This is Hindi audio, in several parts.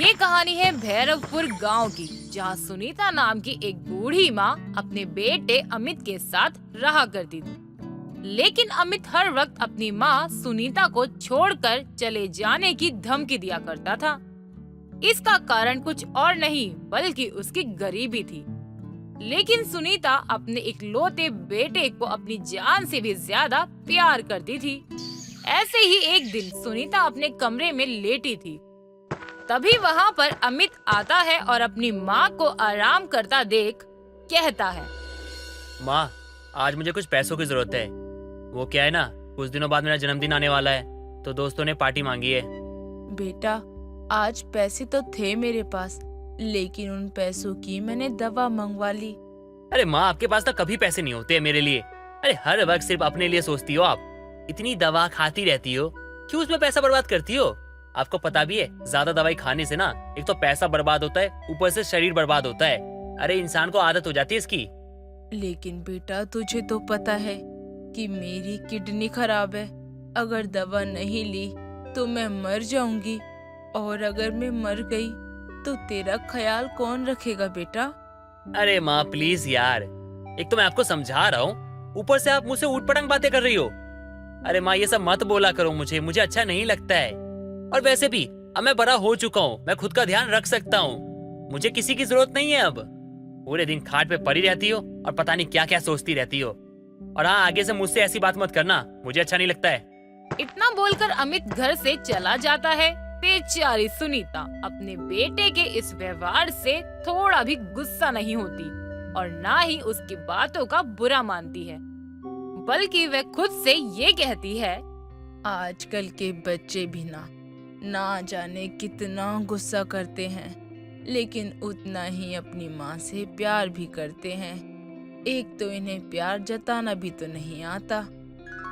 ये कहानी है भैरवपुर गांव की, जहां सुनीता नाम की एक बूढ़ी माँ अपने बेटे अमित के साथ रहा करती थी। लेकिन अमित हर वक्त अपनी माँ सुनीता को छोड़कर चले जाने की धमकी दिया करता था। इसका कारण कुछ और नहीं बल्कि उसकी गरीबी थी। लेकिन सुनीता अपने इकलौते बेटे को अपनी जान से भी ज्यादा प्यार करती थी। ऐसे ही एक दिन सुनीता अपने कमरे में लेटी थी। तभी वहाँ पर अमित आता है और अपनी माँ को आराम करता देख कहता है, माँ, आज मुझे कुछ पैसों की जरूरत है। वो क्या है ना, कुछ दिनों बाद मेरा जन्मदिन आने वाला है, तो दोस्तों ने पार्टी मांगी है। बेटा, आज पैसे तो थे मेरे पास, लेकिन उन पैसों की मैंने दवा मंगवा ली। अरे माँ, आपके पास तो कभी पैसे नहीं होते मेरे लिए। अरे हर वक्त सिर्फ अपने लिए सोचती हो आप। इतनी दवा खाती रहती हो, क्यों उसमें पैसा बर्बाद करती हो? आपको पता भी है, ज्यादा दवाई खाने से ना एक तो पैसा बर्बाद होता है, ऊपर से शरीर बर्बाद होता है। अरे इंसान को आदत हो जाती है इसकी। लेकिन बेटा, तुझे तो पता है कि मेरी किडनी खराब है। अगर दवा नहीं ली तो मैं मर जाऊंगी, और अगर मैं मर गई तो तेरा ख्याल कौन रखेगा बेटा? अरे माँ प्लीज यार, एक तो मैं आपको समझा रहा हूँ, ऊपर से आप मुझसे ऊट पटांग बातें कर रही हो। अरे माँ, ये सब मत बोला करो, मुझे अच्छा नहीं लगता है। और वैसे भी अब मैं बड़ा हो चुका हूँ, मैं खुद का ध्यान रख सकता हूँ। मुझे किसी की जरूरत नहीं है अब। पूरे दिन खाट पे पड़ी रहती हो और पता नहीं क्या क्या सोचती रहती हो। और हाँ, आगे से मुझसे ऐसी बात मत करना, मुझे अच्छा नहीं लगता है। इतना बोलकर अमित घर से चला जाता है। बेचारी सुनीता अपने बेटे के इस व्यवहार से थोड़ा भी गुस्सा नहीं होती और ना ही उसकी बातों का बुरा मानती है, बल्कि वह खुद से ये कहती है, आजकल के बच्चे भी ना जाने कितना गुस्सा करते हैं, लेकिन उतना ही अपनी माँ से प्यार भी करते हैं। एक तो इन्हें प्यार जताना भी तो नहीं आता।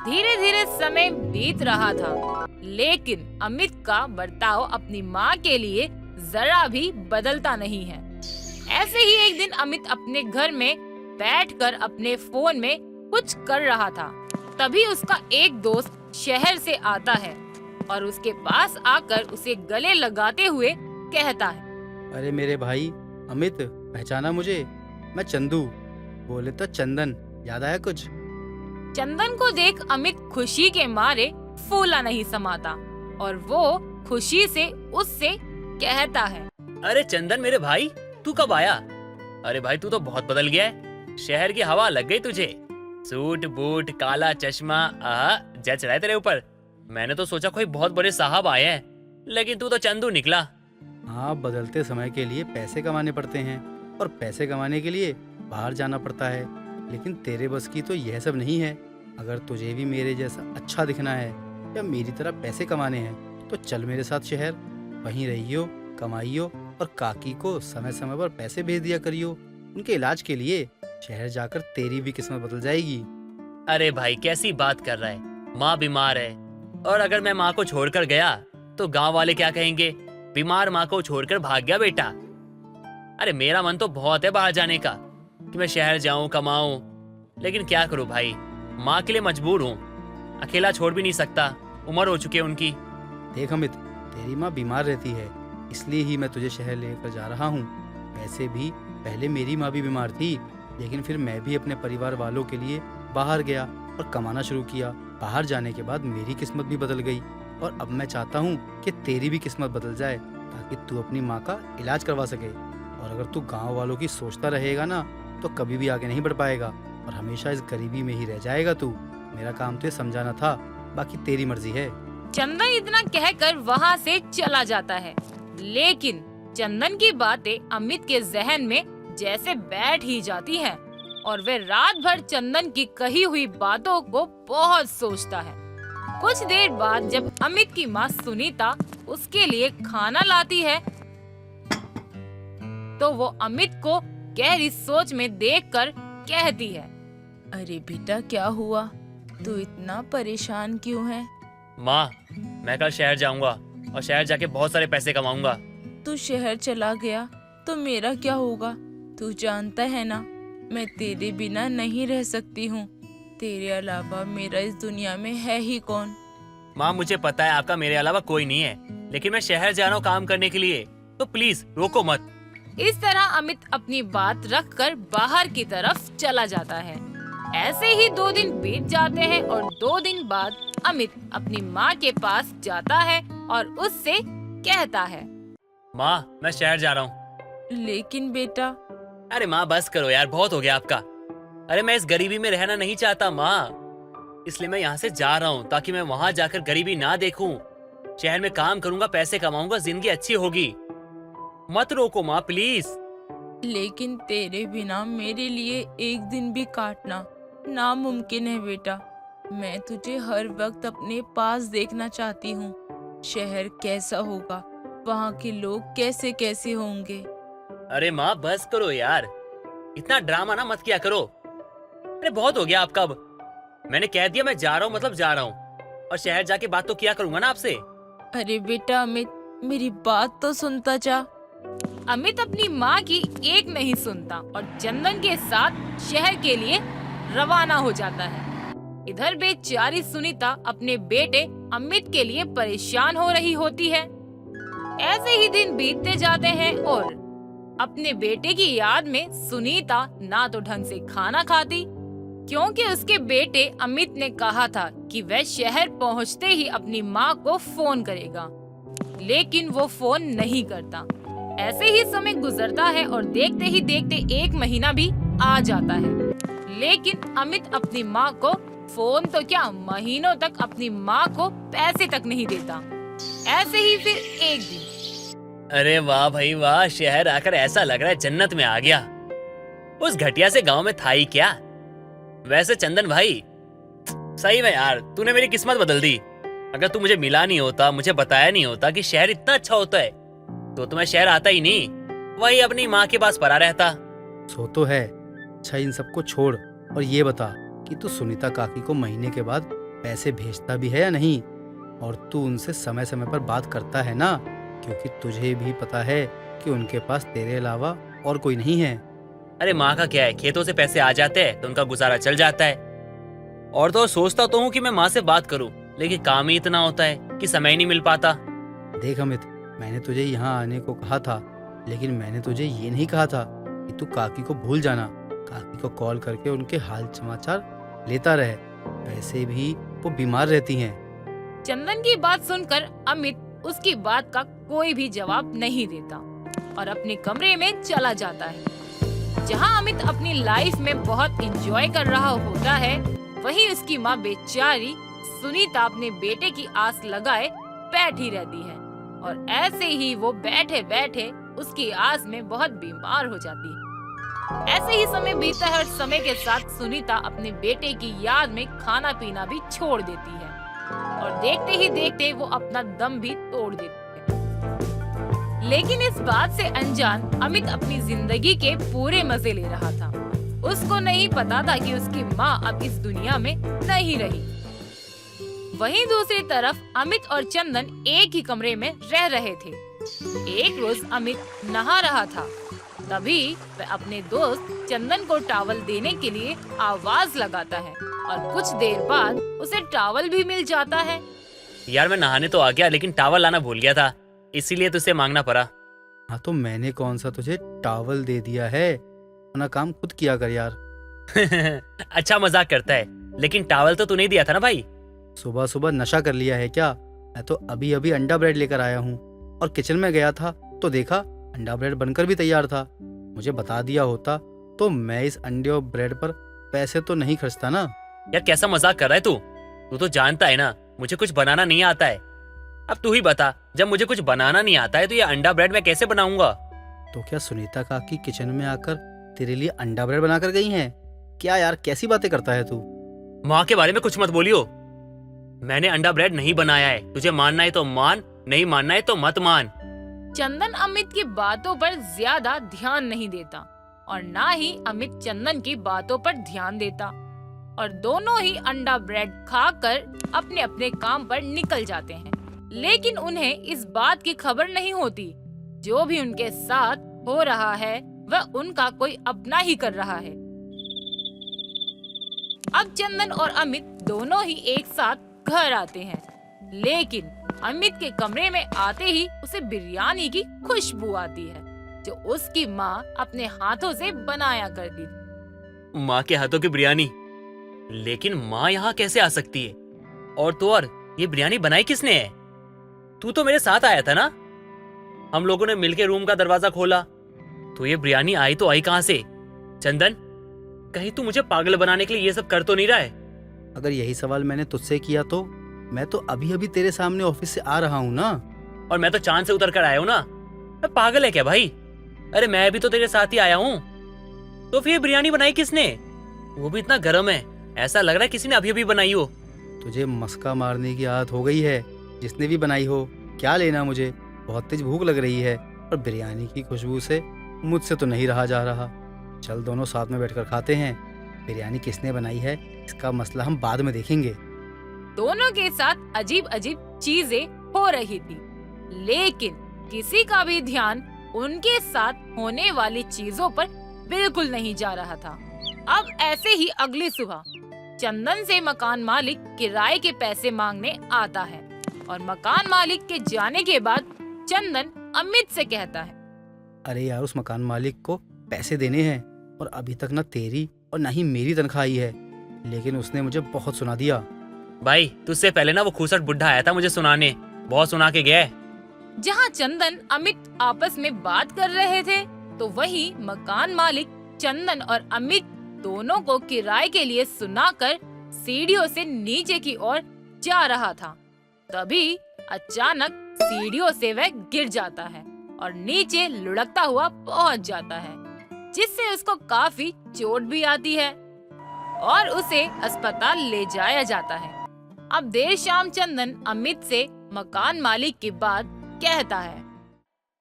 धीरे धीरे समय बीत रहा था, लेकिन अमित का बर्ताव अपनी माँ के लिए जरा भी बदलता नहीं है। ऐसे ही एक दिन अमित अपने घर में बैठकर अपने फोन में कुछ कर रहा था। तभी उसका एक दोस्त शहर से आता है और उसके पास आकर उसे गले लगाते हुए कहता है, अरे मेरे भाई अमित, पहचाना मुझे? मैं चंदू, बोले तो चंदन, याद आया कुछ? चंदन को देख अमित खुशी के मारे फूला नहीं समाता और वो खुशी से उससे कहता है, अरे चंदन मेरे भाई, तू कब आया? अरे भाई, तू तो बहुत बदल गया है। शहर की हवा लग गई तुझे। सूट बूट, काला चश्मा, जच रहा है तेरे ऊपर। मैंने तो सोचा कोई बहुत बड़े साहब आए हैं, लेकिन तू तो चंदू निकला। हाँ, बदलते समय के लिए पैसे कमाने पड़ते हैं, और पैसे कमाने के लिए बाहर जाना पड़ता है। लेकिन तेरे बस की तो यह सब नहीं है। अगर तुझे भी मेरे जैसा अच्छा दिखना है या मेरी तरह पैसे कमाने हैं तो चल मेरे साथ शहर। वहीं रहियो, कमाइयो और काकी को समय समय पर पैसे भेज दिया करियो उनके इलाज के लिए। शहर जाकर तेरी भी किस्मत बदल जाएगी। अरे भाई, कैसी बात कर रहा है? माँ बीमार है, और अगर मैं माँ को छोड़कर गया तो गांव वाले क्या कहेंगे? बीमार माँ को छोड़कर भाग गया बेटा। अरे मेरा मन तो बहुत है बाहर जाने का, कि मैं शहर जाऊं, कमाऊं, लेकिन क्या करूं भाई, माँ के लिए मजबूर हूँ। अकेला छोड़ भी नहीं सकता, उम्र हो चुकी है उनकी। देख अमित, तेरी माँ बीमार रहती है, इसलिए ही मैं तुझे शहर लेकर जा रहा हूँ। वैसे भी पहले मेरी माँ भी बीमार थी, लेकिन फिर मैं भी अपने परिवार वालों के लिए बाहर गया और कमाना शुरू किया। बाहर जाने के बाद मेरी किस्मत भी बदल गई, और अब मैं चाहता हूँ कि तेरी भी किस्मत बदल जाए, ताकि तू अपनी माँ का इलाज करवा सके। और अगर तू गाँव वालों की सोचता रहेगा ना, तो कभी भी आगे नहीं बढ़ पाएगा और हमेशा इस गरीबी में ही रह जाएगा तू। मेरा काम तो ये समझाना था, बाकी तेरी मर्जी है। चंदन इतना कहकर वहाँ से चला जाता है। लेकिन चंदन की बातें अमित के जहन में जैसे बैठ ही जाती हैं और वह रात भर चंदन की कही हुई बातों को बहुत सोचता है। कुछ देर बाद जब अमित की माँ सुनीता उसके लिए खाना लाती है, तो वो अमित को गहरी सोच में देखकर कहती है, अरे बेटा, क्या हुआ? तू इतना परेशान क्यों है? माँ, मैं कल शहर जाऊंगा और शहर जाके बहुत सारे पैसे कमाऊंगा। तू शहर चला गया तो मेरा क्या होगा? तू जानता है ना, मैं तेरे बिना नहीं रह सकती हूँ। तेरे अलावा मेरा इस दुनिया में है ही कौन? माँ, मुझे पता है आपका मेरे अलावा कोई नहीं है, लेकिन मैं शहर जा रहा हूँ काम करने के लिए। तो प्लीज रोको मत। इस तरह अमित अपनी बात रखकर बाहर की तरफ चला जाता है। ऐसे ही 2 दिन बीत जाते हैं और 2 दिन बाद अमित अपनी माँ के पास जाता है और उससे कहता है, माँ मैं शहर जा रहा हूँ। लेकिन बेटा, अरे माँ बस करो यार, बहुत हो गया आपका। अरे मैं इस गरीबी में रहना नहीं चाहता माँ, इसलिए मैं यहाँ से जा रहा हूँ ताकि मैं वहाँ जाकर गरीबी ना देखूं। शहर में काम करूंगा, पैसे कमाऊंगा, जिंदगी अच्छी होगी। मत रोको माँ प्लीज। लेकिन तेरे बिना मेरे लिए एक दिन भी काटना नामुमकिन है बेटा। मैं तुझे हर वक्त अपने पास देखना चाहती हूँ। शहर कैसा होगा, वहाँ के लोग कैसे कैसे होंगे। अरे माँ बस करो यार, इतना ड्रामा ना मत किया करो। अरे बहुत हो गया आपका। अब मैंने कह दिया मैं जा रहा हूँ मतलब जा रहा हूँ, और शहर जाके बात तो किया करूंगा ना आपसे। अरे बेटा अमित, मेरी बात तो सुनता जा। अमित अपनी माँ की एक नहीं सुनता और चंदन के साथ शहर के लिए रवाना हो जाता है। इधर बेचारी सुनीता अपने बेटे अमित के लिए परेशान हो रही होती है। ऐसे ही दिन बीतते जाते हैं और अपने बेटे की याद में सुनीता ना तो ढंग से खाना खाती, क्योंकि उसके बेटे अमित ने कहा था कि वह शहर पहुंचते ही अपनी माँ को फोन करेगा, लेकिन वो फोन नहीं करता। ऐसे ही समय गुजरता है और देखते ही देखते 1 महीना भी आ जाता है, लेकिन अमित अपनी माँ को फोन तो क्या, महीनों तक अपनी माँ को पैसे तक नहीं देता। ऐसे ही फिर एक दिन, अरे वाह भाई वाह, शहर आकर ऐसा लग रहा है जन्नत में आ गया। उस घटिया से गांव में था ही क्या। वैसे चंदन भाई, सही में यार तूने मेरी किस्मत बदल दी। अगर तू मुझे मिला नहीं होता, मुझे बताया नहीं होता कि शहर इतना अच्छा होता है, तो मैं शहर आता ही नहीं, वही अपनी माँ के पास पड़ा रहता। सो तो है। अच्छा इन सबको छोड़ और ये बता कि तू सुनीता काकी को महीने के बाद पैसे भेजता भी है या नहीं, और तू उनसे समय समय पर बात करता है ना, क्योंकि तुझे भी पता है कि उनके पास तेरे अलावा और कोई नहीं है। अरे माँ का क्या है, खेतों से पैसे आ जाते हैं तो उनका गुजारा चल जाता है। और तो सोचता तो हूँ कि मैं माँ से बात करूँ, लेकिन काम ही इतना होता है कि समय ही नहीं मिल पाता। देख अमित, मैंने तुझे यहाँ आने को कहा था, लेकिन मैंने तुझे ये नहीं कहा था कि तू काकी को भूल जाना। काकी को कॉल करके उनके हाल समाचार लेता रहे, वैसे भी वो बीमार रहती हैं। चंदन की बात सुनकर अमित उसकी बात का कोई भी जवाब नहीं देता और अपने कमरे में चला जाता है। जहां अमित अपनी लाइफ में बहुत एंजॉय कर रहा होता है, वहीं उसकी माँ बेचारी सुनीता अपने बेटे की आस लगाए बैठी रहती है और ऐसे ही वो बैठे बैठे उसकी आस में बहुत बीमार हो जाती है। ऐसे ही समय बीतता है और समय के साथ सुनीता अपने बेटे की याद में खाना पीना भी छोड़ देती है और देखते ही देखते वो अपना दम भी तोड़ देती है। लेकिन इस बात से अनजान अमित अपनी जिंदगी के पूरे मजे ले रहा था। उसको नहीं पता था कि उसकी माँ अब इस दुनिया में नहीं रही। वहीं दूसरी तरफ अमित और चंदन एक ही कमरे में रह रहे थे। एक रोज अमित नहा रहा था, तभी वह अपने दोस्त चंदन को टॉवल देने के लिए आवाज लगाता है और कुछ देर बाद उसे टॉवल भी मिल जाता है। यार मैं नहाने तो आ गया, लेकिन टॉवल लाना भूल गया था, इसीलिए तुझसे मांगना पड़ा। हाँ तो मैंने कौन सा तुझे टॉवल दे दिया है, अपना काम खुद किया कर यार। अच्छा मजाक करता है, लेकिन टॉवल तो तूने ही दिया था ना भाई। सुबह सुबह नशा कर लिया है क्या? मैं तो अभी अभी अंडा ब्रेड लेकर आया हूँ और किचन में गया था तो देखा अंडा ब्रेड बनकर भी तैयार था। मुझे बता दिया होता तो मैं इस अंडे और ब्रेड पर पैसे तो नहीं खर्चता ना। यार कैसा मजाक कर रहा है तू? तू तो जानता है ना मुझे कुछ बनाना नहीं आता है। अब तू ही बता, जब मुझे कुछ बनाना नहीं आता है तो ये अंडा ब्रेड मैं कैसे बनाऊंगा? तो क्या सुनीता काकी किचन में आकर तेरे लिए अंडा ब्रेड बनाकर गई हैं? क्या यार कैसी बातें करता है तू? माँ के बारे में कुछ मत बोलियो। मैंने अंडा ब्रेड नहीं बनाया है, तुझे मानना है तो मान, नहीं मानना है तो मत मान। चंदन अमित की बातों पर ज्यादा ध्यान नहीं देता और ना ही अमित चंदन की बातों पर ध्यान देता और दोनों ही अंडा ब्रेड खाकर अपने अपने काम पर निकल जाते हैं। लेकिन उन्हें इस बात की खबर नहीं होती, जो भी उनके साथ हो रहा है वह उनका कोई अपना ही कर रहा है। अब चंदन और अमित दोनों ही एक साथ घर आते हैं, लेकिन अमित के कमरे में आते ही उसे बिरयानी की खुशबू आती है जो उसकी माँ अपने हाथों से बनाया करती थी। माँ के हाथों की बिरयानी। लेकिन माँ यहाँ कैसे आ सकती है? और तो और ये बिरयानी बनाई किसने है? तू तो मेरे साथ आया था ना? हम लोगों ने मिलके रूम का दरवाजा खोला तो ये बिरयानी आई तो आई कहाँ से? चंदन, कहीं तू मुझे पागल बनाने के लिए ये सब कर तो नहीं रहा है? अगर यही सवाल मैंने तुझसे किया तो मैं तो अभी अभी तेरे सामने ऑफिस से आ रहा हूँ ना। और मैं तो चांद से उतर कर आया हूँ ना। मैं पागल है क्या भाई? अरे मैं भी तो तेरे साथ ही आया हूँ। तो फिर ये बिरयानी बनाई किसने? वो भी इतना गर्म है, ऐसा लग रहा है किसी ने अभी अभी बनाई हो। तुझे मस्का मारने की आदत हो गई है। जिसने भी बनाई हो, क्या लेना मुझे? बहुत तेज भूख लग रही है और बिरयानी की खुशबू से मुझसे तो नहीं रहा जा रहा। चल दोनों साथ में बैठकर खाते हैं। बिरयानी किसने बनाई है इसका मसला हम बाद में देखेंगे। दोनों के साथ अजीब अजीब चीजें हो रही थी, लेकिन किसी का भी ध्यान उनके साथ होने वाली चीजों पर बिल्कुल नहीं जा रहा था। अब ऐसे ही अगली सुबह चंदन से मकान मालिक किराए के पैसे मांगने आता है और मकान मालिक के जाने के बाद चंदन अमित से कहता है, अरे यार, उस मकान मालिक को पैसे देने हैं और अभी तक न तेरी और न ही मेरी तनख्वाह आई है, लेकिन उसने मुझे बहुत सुना दिया। भाई तुझसे पहले ना वो खूसट बुढ़ा आया था मुझे सुनाने, बहुत सुना के गया है। जहाँ चंदन अमित आपस में बात कर रहे थे तो वही मकान मालिक चंदन और अमित दोनों को किराए के लिए सुनाकर सीढ़ियों से नीचे की ओर जा रहा था। तभी अचानक सीढ़ियों से वह गिर जाता है और नीचे लुढ़कता हुआ पहुंच जाता है, जिससे उसको काफी चोट भी आती है और उसे अस्पताल ले जाया जाता है। अब देर शाम चंदन अमित से मकान मालिक की बात कहता है।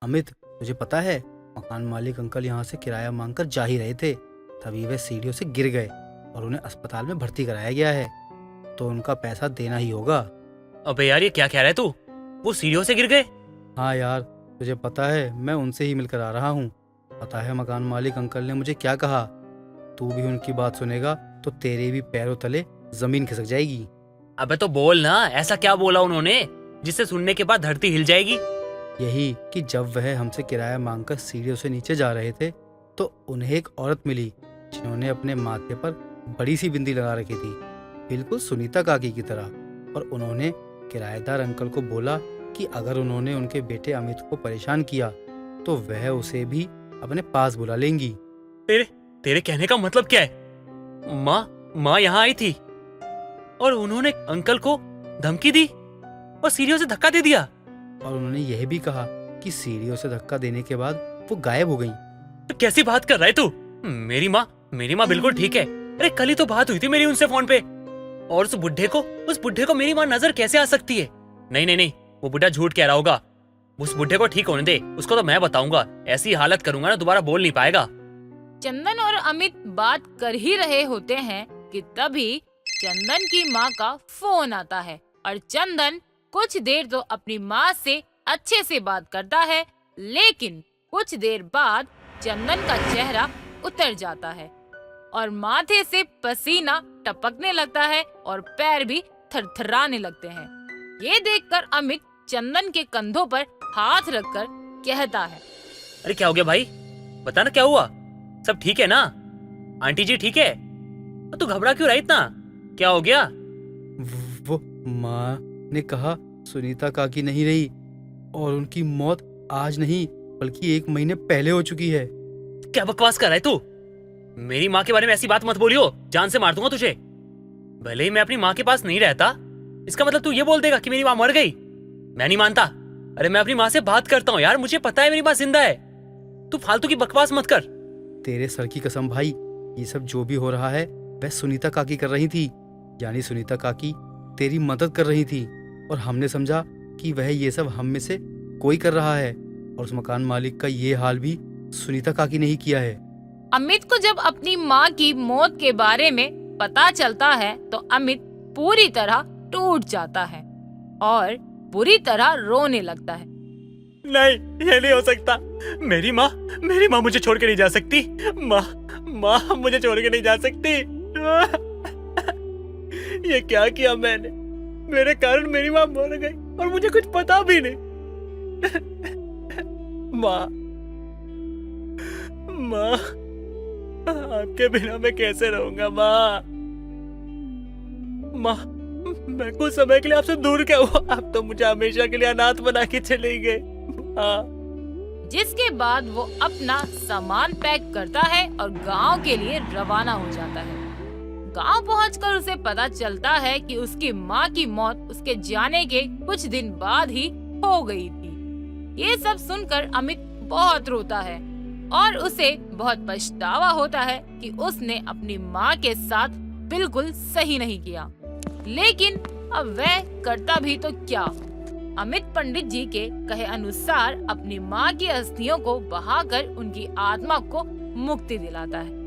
अमित, तुझे पता है मकान मालिक अंकल यहाँ से किराया मांगकर जा ही रहे थे, तभी वे सीढ़ियों से गिर गए और उन्हें अस्पताल में भर्ती कराया गया है, तो उनका पैसा देना ही होगा। अबे यार ये क्या कह रहा है तू? वो सीढ़ियों से गिर गए? हाँ यार, तुझे पता है मैं उनसे ही मिलकर आ रहा हूँ। पता है मकान मालिक अंकल ने मुझे क्या कहा? तू भी उनकी बात सुनेगा तो तेरे भी पैरों तले जमीन खिसक जाएगी। अबे तो बोल ना, ऐसा क्या बोला उन्होंने जिससे सुनने के बाद धरती हिल जाएगी? यही कि जब वह हमसे किराया मांगकर सीढ़ियों से नीचे जा रहे थे तो उन्हें एक औरत मिली जिन्होंने अपने माथे पर बड़ी सी बिंदी लगा रखी थी, बिल्कुल सुनीता काकी की तरह, और उन्होंने किराएदार अंकल को बोला कि अगर उन्होंने उनके बेटे अमित को परेशान किया तो वह उसे भी अपने पास बुला लेंगी। तेरे कहने का मतलब क्या है? माँ यहाँ आई थी और उन्होंने अंकल को धमकी दी और सीढ़ियों से धक्का दे दिया, और उन्होंने यह भी कहा कि सीढ़ियों से धक्का देने के बाद वो गायब हो गई। तो कैसी बात कर रहा है तू? मेरी माँ बिल्कुल ठीक है। अरे कल ही तो बात हुई थी मेरी उनसे फोन पे, और उस बुढ़े को मेरी माँ नजर कैसे आ सकती है? नहीं, वो बुढ़ा झूठ कह रहा होगा। उस बुढ़े को ठीक होने दे, उसको तो मैं बताऊंगा, ऐसी हालत करूंगा ना दोबारा बोल नहीं पाएगा। चंदन और अमित बात कर ही रहे होते हैं कि तभी चंदन की माँ का फोन आता है और चंदन कुछ देर तो अपनी माँ से अच्छे से बात करता है, लेकिन कुछ देर बाद चंदन का चेहरा उतर जाता है और माथे से पसीना टपकने लगता है और पैर भी थरथराने लगते हैं। ये देखकर अमित चंदन के कंधों पर हाथ रखकर कहता है, अरे क्या हो गया भाई? बता ना क्या हुआ? सब ठीक है ना? आंटी जी ठीक है? तो तू घबरा क्यों रहा इतना? क्या हो गया? वो माँ ने कहा सुनीता काकी नहीं रही और उनकी मौत आज नहीं बल्कि 1 महीने पहले हो चुकी है। क्या बकवास कर रहा है तू? मेरी माँ के बारे में ऐसी बात मत बोलियो, जान से मार दूंगा तुझे। भले ही मैं अपनी माँ के पास नहीं रहता, इसका मतलब तू ये बोल देगा कि मेरी माँ मर गई? मैं नहीं मानता। अरे मैं अपनी माँ से बात करता हूँ यार, मुझे पता है मेरी माँ जिंदा है। तू फालतू की बकवास मत कर। तेरे सर की कसम भाई, ये सब जो भी हो रहा है वह सुनीता काकी कर रही थी, यानी सुनीता काकी तेरी मदद कर रही थी, और हमने समझा कि वह ये सब हम में से कोई कर रहा है, और उस मकान मालिक का ये हाल भी सुनीता काकी ने ही किया है। अमित को जब अपनी माँ की मौत के बारे में पता चलता है तो अमित पूरी तरह टूट जाता है और बुरी तरह रोने लगता है। नहीं, ये नहीं हो सकता। मेरी माँ मुझे छोड़ के नहीं जा सकती। माँ मुझे छोड़ के नहीं जा सकती। ये क्या किया मैंने? मेरे कारण मेरी माँ मर गई। और मुझे कुछ पता भी नहीं। माँ, माँ, आपके बिना मैं कैसे रहूंगा माँ? माँ, मैं कुछ समय के लिए आपसे दूर क्या हुआ? आप तो मुझे हमेशा के लिए अनाथ बना के चले गए। हाँ। जिसके बाद वो अपना सामान पैक करता है और गांव के लिए रवाना हो जाता है। गांव पहुंचकर उसे पता चलता है कि उसकी माँ की मौत उसके जाने के कुछ दिन बाद ही हो गई थी। ये सब सुनकर अमित बहुत रोता है और उसे बहुत पछतावा होता है कि उसने अपनी माँ के साथ बिल्कुल सही नहीं किया। लेकिन अब वह करता भी तो क्या? अमित पंडित जी के कहे अनुसार अपनी माँ की अस्थियों को बहाकर उनकी आत्मा को मुक्ति दिलाता है।